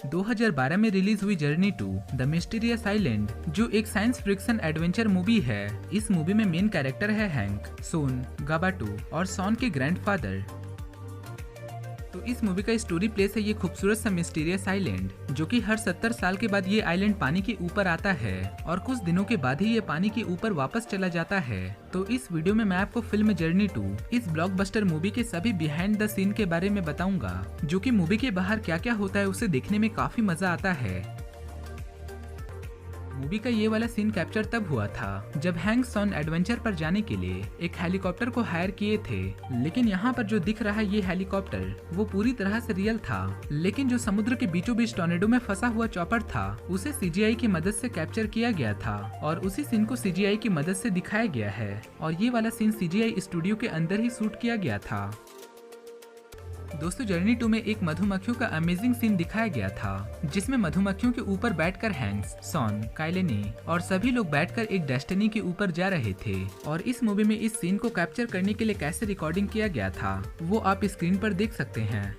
2012 में रिलीज हुई journey to the mysterious island, जो एक साइंस फिक्शन एडवेंचर मूवी है। इस मूवी में मेन कैरेक्टर है हैंक, सोन, गाबाटो और सॉन के ग्रैंडफादर। तो इस मूवी का स्टोरी प्लेस है ये खूबसूरत सा मिस्टीरियस आइलैंड, जो कि हर 70 साल के बाद ये आइलैंड पानी के ऊपर आता है और कुछ दिनों के बाद ही ये पानी के ऊपर वापस चला जाता है। तो इस वीडियो में मैं आपको फिल्म जर्नी टू, इस ब्लॉकबस्टर मूवी के सभी बिहाइंड द सीन के बारे में बताऊंगा, जो कि मूवी के बाहर क्या क्या होता है उसे देखने में काफी मजा आता है। मूवी का ये वाला सीन कैप्चर तब हुआ था जब हैंक सॉन एडवेंचर पर जाने के लिए एक हेलीकॉप्टर को हायर किए थे, लेकिन यहाँ पर जो दिख रहा है ये हेलीकॉप्टर वो पूरी तरह से रियल था, लेकिन जो समुद्र के बीचों बीच टॉर्नेडो में फंसा हुआ चॉपर था उसे सीजीआई की मदद से कैप्चर किया गया था और उसी सीन को सीजीआई की मदद से दिखाया गया है और ये वाला सीन सीजीआई स्टूडियो के अंदर ही शूट किया गया था। दोस्तों जर्नी टू में एक मधुमक्खियों का अमेजिंग सीन दिखाया गया था, जिसमें मधुमक्खियों के ऊपर बैठकर हैंक्स, सॉन, काइलेनी और सभी लोग बैठकर एक डेस्टिनी के ऊपर जा रहे थे। और इस मूवी में इस सीन को कैप्चर करने के लिए कैसे रिकॉर्डिंग किया गया था वो आप स्क्रीन पर देख सकते हैं।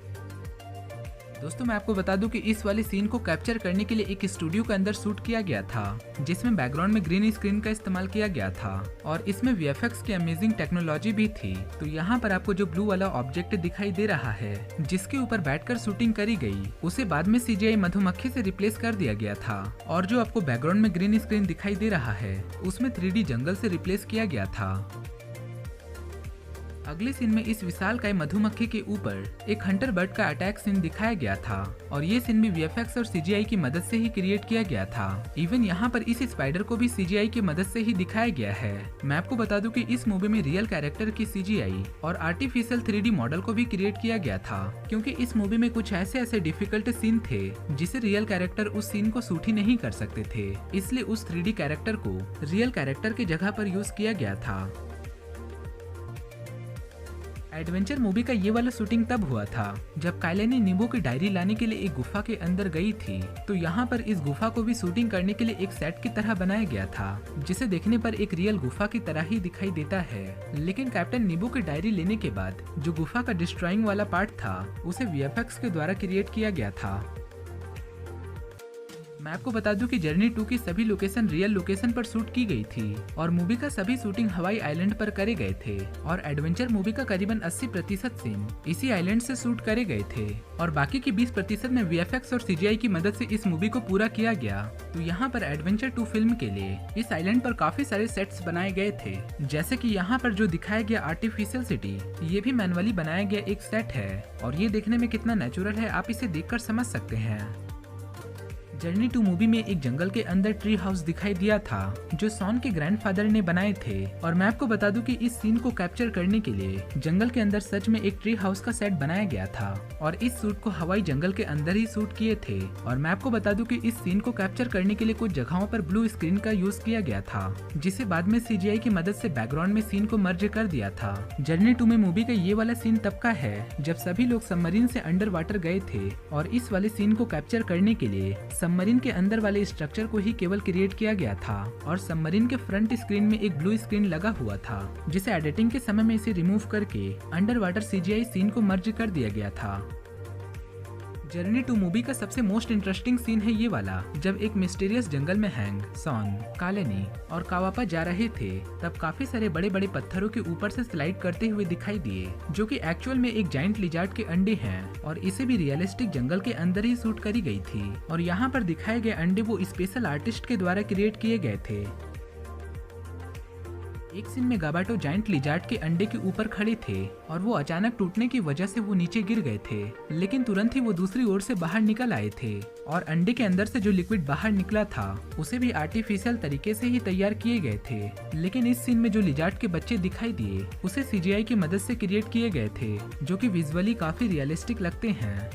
दोस्तों मैं आपको बता दूं कि इस वाले सीन को कैप्चर करने के लिए एक स्टूडियो के अंदर शूट किया गया था, जिसमें बैकग्राउंड में ग्रीन स्क्रीन का इस्तेमाल किया गया था और इसमें वीएफएक्स की अमेजिंग टेक्नोलॉजी भी थी। तो यहाँ पर आपको जो ब्लू वाला ऑब्जेक्ट दिखाई दे रहा है जिसके ऊपर बैठकर शूटिंग करी गई, उसे बाद में सीजीआई मधुमक्खी से रिप्लेस कर दिया गया था और जो आपको बैकग्राउंड में ग्रीन स्क्रीन दिखाई दे रहा है उसमें 3D जंगल से रिप्लेस किया गया था। अगले सीन में इस विशालकाय मधुमक्खी के ऊपर एक हंटर बर्ड का अटैक सीन दिखाया गया था और ये सीन भी वीएफएक्स और सीजीआई की मदद से ही क्रिएट किया गया था। इवन यहाँ पर इस स्पाइडर को भी सीजीआई की मदद से ही दिखाया गया है। मैं आपको बता दूं कि इस मूवी में रियल कैरेक्टर की सीजीआई और आर्टिफिशियल 3D मॉडल को भी क्रिएट किया गया था, क्योंकि इस मूवी में कुछ ऐसे डिफिकल्ट सीन थे जिसे रियल कैरेक्टर उस सीन को शूट ही नहीं कर सकते थे, इसलिए उस 3D कैरेक्टर को रियल कैरेक्टर की जगह पर यूज किया गया था। एडवेंचर मूवी का ये वाला शूटिंग तब हुआ था जब काइलेनी नींबू की डायरी लाने के लिए एक गुफा के अंदर गई थी। तो यहाँ पर इस गुफा को भी शूटिंग करने के लिए एक सेट की तरह बनाया गया था, जिसे देखने पर एक रियल गुफा की तरह ही दिखाई देता है। लेकिन कैप्टन नींबू की डायरी लेने के बाद जो गुफा का डिस्ट्रॉइंग वाला पार्ट था उसे वीएफएक्स के द्वारा क्रिएट किया गया था। मैं आपको बता दूं कि जर्नी 2 की सभी लोकेशन रियल लोकेशन पर शूट की गई थी और मूवी का सभी शूटिंग हवाई आइलैंड पर करे गए थे और एडवेंचर मूवी का करीबन 80% सीन इसी आइलैंड से शूट करे गए थे और बाकी की 20% में वीएफएक्स और सीजीआई की मदद से इस मूवी को पूरा किया गया। तो यहाँ पर एडवेंचर 2 फिल्म के लिए इस आइलैंड पर काफी सारे सेट्स बनाए गए थे, जैसे कि यहाँ पर जो दिखाया गया आर्टिफिशियल सिटी, ये भी मैनुअली बनाया गया एक सेट है और ये देखने में कितना नेचुरल है आप इसे देखकर समझ सकते हैं। जर्नी 2 मूवी में एक जंगल के अंदर ट्री हाउस दिखाई दिया था जो सॉन के ग्रैंडफादर ने बनाए थे और मैं आपको बता दूं कि इस सीन को कैप्चर करने के लिए जंगल के अंदर सच में एक ट्री हाउस का सेट बनाया गया था और इस शूट को हवाई जंगल के अंदर ही शूट किए थे। और मैं आपको बता दूं कि इस सीन को कैप्चर करने के लिए कुछ जगहों पर ब्लू स्क्रीन का यूज किया गया था, जिसे बाद में सीजीआई की मदद से बैकग्राउंड में सीन को मर्ज कर दिया था। जर्नी 2 में मूवी का ये वाला सीन तब का है जब सभी लोग सबमरीन से अंडर वाटर गए थे और इस वाले सीन को कैप्चर करने के लिए सबमरीन के अंदर वाले स्ट्रक्चर को ही केवल क्रिएट किया गया था और सबमरीन के फ्रंट स्क्रीन में एक ब्लू स्क्रीन लगा हुआ था, जिसे एडिटिंग के समय में इसे रिमूव करके अंडर वाटर सीजीआई सीन को मर्ज कर दिया गया था। जर्नी 2 मूवी का सबसे मोस्ट इंटरेस्टिंग सीन है ये वाला जब एक मिस्टीरियस जंगल में हैंग, सॉन, कालेनी और कावापा जा रहे थे, तब काफी सारे बड़े बड़े पत्थरों के ऊपर से स्लाइड करते हुए दिखाई दिए, जो कि एक्चुअल में एक जाइंट लिजार्ड के अंडे हैं और इसे भी रियलिस्टिक जंगल के अंदर ही शूट करी गई थी और यहाँ पर दिखाए गए अंडे वो स्पेशल आर्टिस्ट के द्वारा क्रिएट किए गए थे। एक सीन में गाबाटो जाइंट लिजार्ड के अंडे के ऊपर खड़े थे और वो अचानक टूटने की वजह से वो नीचे गिर गए थे, लेकिन तुरंत ही वो दूसरी ओर से बाहर निकल आए थे और अंडे के अंदर से जो लिक्विड बाहर निकला था उसे भी आर्टिफिशियल तरीके से ही तैयार किए गए थे। लेकिन इस सीन में जो लिजार्ड के बच्चे दिखाई दिए उसे सीजीआई की मदद से क्रिएट किए गए थे, जो कि विजुअली काफी रियलिस्टिक लगते हैं।